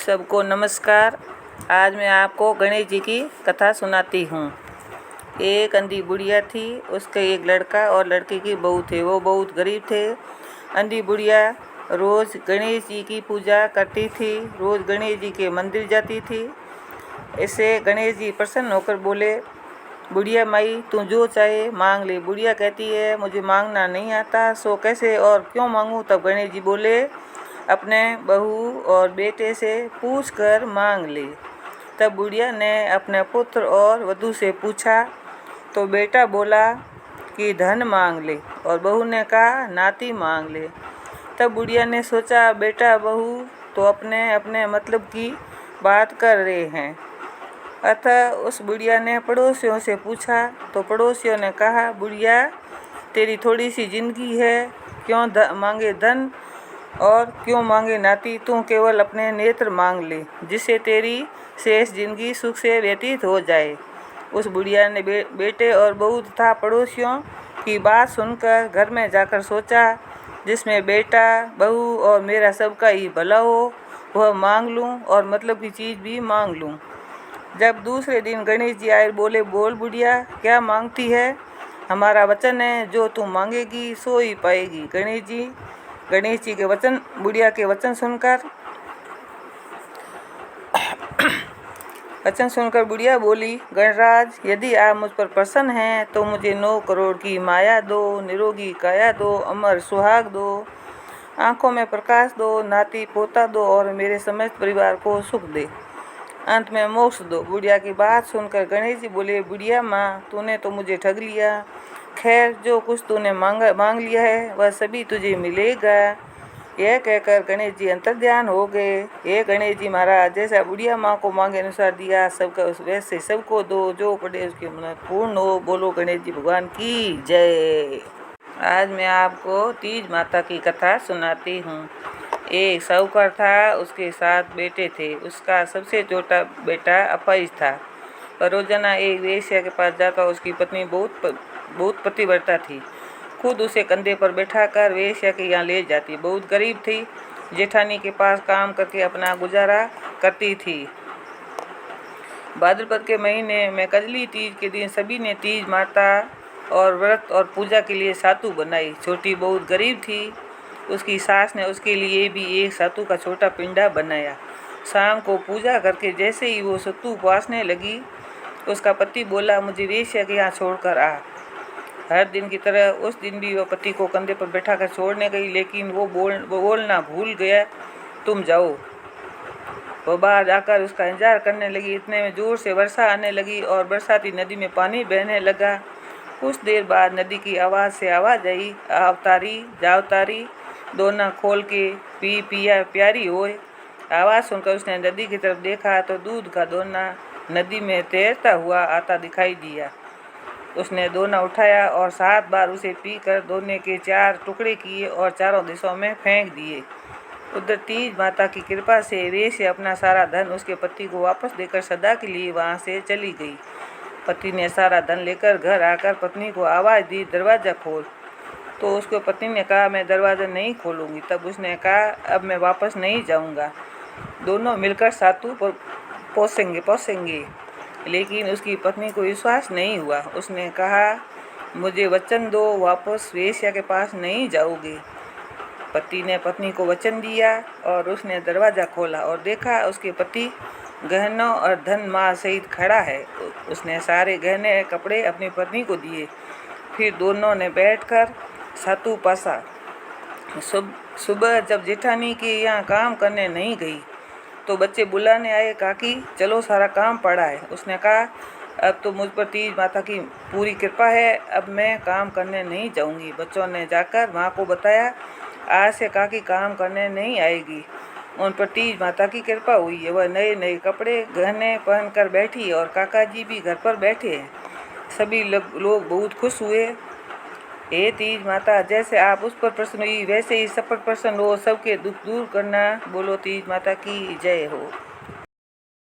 सबको नमस्कार। आज मैं आपको गणेश जी की कथा सुनाती हूँ। एक अंधी बुढ़िया थी, उसके एक लड़का और लड़की की बहू थे। वो बहुत गरीब थे। अंधी बुढ़िया रोज़ गणेश जी की पूजा करती थी, रोज़ गणेश जी के मंदिर जाती थी। इससे गणेश जी प्रसन्न होकर बोले, बुढ़िया माई तू जो चाहे मांग ले। बुढ़िया कहती है, मुझे मांगना नहीं आता, सो कैसे और क्यों मांगूं। तब गणेश जी बोले, अपने बहू और बेटे से पूछ कर मांग ले। तब बुढ़िया ने अपने पुत्र और वधू से पूछा तो बेटा बोला कि धन मांग ले, और बहू ने कहा नाती मांग ले। तब बुढ़िया ने सोचा, बेटा बहू तो अपने अपने मतलब की बात कर रहे हैं। अतः उस बुढ़िया ने पड़ोसियों से पूछा तो पड़ोसियों ने कहा, बुढ़िया तेरी थोड़ी सी जिंदगी है, क्यों मांगे धन और क्यों मांगे नाती। तू केवल अपने नेत्र मांग ले, जिससे तेरी शेष जिंदगी सुख से व्यतीत हो जाए। उस बुढ़िया ने बेटे और बहू तथा पड़ोसियों की बात सुनकर घर में जाकर सोचा, जिसमें बेटा बहू और मेरा सबका ही भला हो वह मांग लूं और मतलब की चीज़ भी मांग लूं। जब दूसरे दिन गणेश जी आए, बोले, बोल बुढ़िया क्या मांगती है। हमारा वचन है, जो तू मांगेगी सो ही पाएगी। गणेश जी के वचन, बुढ़िया के वचन सुनकर बुढ़िया बोली, गणराज यदि आप मुझ पर प्रसन्न हैं तो मुझे 9 करोड़ की माया दो, निरोगी काया दो, अमर सुहाग दो, आंखों में प्रकाश दो, नाती पोता दो और मेरे समस्त परिवार को सुख दे, अंत में मोक्ष दो। बुढ़िया की बात सुनकर गणेश जी बोले, बुढ़िया माँ तूने तो मुझे ठग लिया। खैर जो कुछ तूने मांग लिया है वह सभी तुझे मिलेगा। यह कहकर गणेश जी अंतर्ध्यान हो गए। ये गणेश जी महाराज, जैसा बुढ़िया माँ को मांगे अनुसार दिया सबका वैसे सबको दो, जो पड़े उसके मन पूर्ण हो। बोलो गणेश जी भगवान की जय। आज मैं आपको तीज माता की कथा सुनाती हूँ। एक साहूकार था, उसके 7 बेटे थे। उसका सबसे छोटा बेटा अपाहिज था, पर रोजाना एक वेश्या के पास जाता। उसकी पत्नी बहुत पतिव्रता थी, खुद उसे कंधे पर बैठाकर वेश्या के यहाँ ले जाती। बहुत गरीब थी, जेठानी के पास काम करके अपना गुजारा करती थी। भाद्रपद के महीने में कजली तीज के दिन सभी ने तीज माता और व्रत और पूजा के लिए सातु बनाई। छोटी बहुत गरीब थी, उसकी सास ने उसके लिए भी एक सातु का छोटा पिंडा बनाया। शाम को पूजा करके जैसे ही वो सत्तू उपवासने लगी, उसका पति बोला, मुझे वेश्या के यहाँ छोड़कर आ। हर दिन की तरह उस दिन भी वह पति को कंधे पर बैठाकर छोड़ने गई, लेकिन वो बोलना भूल गया, तुम जाओ। वो बाहर जाकर उसका इंतजार करने लगी। इतने में जोर से वर्षा आने लगी और बरसाती नदी में पानी बहने लगा। कुछ देर बाद नदी की आवाज़ से आवाज़ आई, आवतारी जावतारी, दोना खोल के पी पिया प्यारी होए। आवाज़ सुनकर उसने नदी की तरफ देखा तो दूध का दोना नदी में तैरता हुआ आता दिखाई दिया। उसने दोना उठाया और 7 बार उसे पीकर दोने के 4 टुकड़े किए और चारों दिशाओं में फेंक दिए। उधर तीज माता की कृपा से वेश्या अपना सारा धन उसके पति को वापस देकर सदा के लिए वहां से चली गई। पति ने सारा धन लेकर घर आकर पत्नी को आवाज़ दी, दरवाज़ा खोल। तो उसको पत्नी ने कहा, मैं दरवाज़ा नहीं खोलूँगी। तब उसने कहा, अब मैं वापस नहीं जाऊँगा, दोनों मिलकर सातु पोसेंगे। लेकिन उसकी पत्नी को विश्वास नहीं हुआ। उसने कहा, मुझे वचन दो, वापस वेश्या के पास नहीं जाओगे। पति ने पत्नी को वचन दिया और उसने दरवाज़ा खोला और देखा उसके पति गहनों और धन माल सहित खड़ा है। उसने सारे गहने कपड़े अपनी पत्नी को दिए। फिर दोनों ने बैठकर सातु पासा। सुबह जब जेठानी के यहाँ काम करने नहीं गई तो बच्चे बुलाने आए, काकी चलो सारा काम पड़ा है। उसने कहा, अब तो मुझ पर तीज माता की पूरी कृपा है, अब मैं काम करने नहीं जाऊंगी। बच्चों ने जाकर माँ को बताया, आज से काकी काम करने नहीं आएगी। उन पर तीज माता की कृपा हुई है। वह नए नए कपड़े गहने पहनकर बैठी और काका जी भी घर पर बैठे हैं। सभी लोग बहुत खुश हुए। हे तीज माता, जैसे आप उस पर प्रसन्न हुई वैसे ही सब पर प्रसन्न हो, सबके दुख दूर करना। बोलो तीज माता की जय हो।